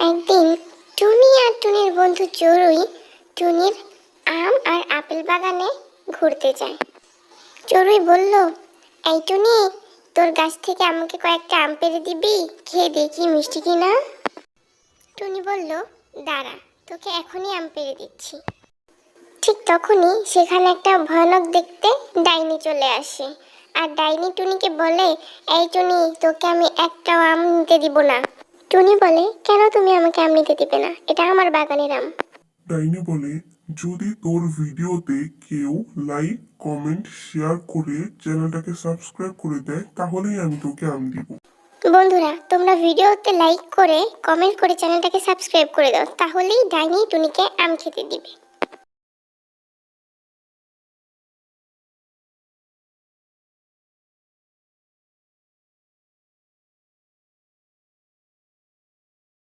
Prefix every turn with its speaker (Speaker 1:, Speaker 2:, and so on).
Speaker 1: একদিন টুনি আর টুনির বন্ধু চড়ুই টুনির আম আর আপেল বাগানে ঘুরতে যায়। চড়ুই বলল, এই টুনি, তোর গাছ থেকে আমাকে কয়েকটা আম পেড়ে দিবি, খেয়ে দেখি মিষ্টি কিনা। টুনি বলল, দাঁড়া, তোকে এখনই আম পেড়ে দিচ্ছি। ঠিক তখনই সেখানে একটা ভয়ানক দেখতে ডাইনি চলে আসে। আর ডাইনি টুনিকে বলে, এই টুনি, তোকে আমি একটাও আম নিতে দিব না। টুনি বলে, কেন তুমি আমাকে আম নিতে দিবে না? এটা আমার বাগানের আম।
Speaker 2: ডাইনি বলে, যদি তোর ভিডিওতে কেউ লাইক কমেন্ট শেয়ার করে চ্যানেলটাকে সাবস্ক্রাইব করে দেয় তাহলেই আমি তোকে আম দিব।
Speaker 1: বন্ধুরা, তোমরা ভিডিওতে লাইক করে কমেন্ট করে চ্যানেলটাকে সাবস্ক্রাইব করে দাও, তাহলেই ডাইনি টুনিকে আম খেতে দিবে।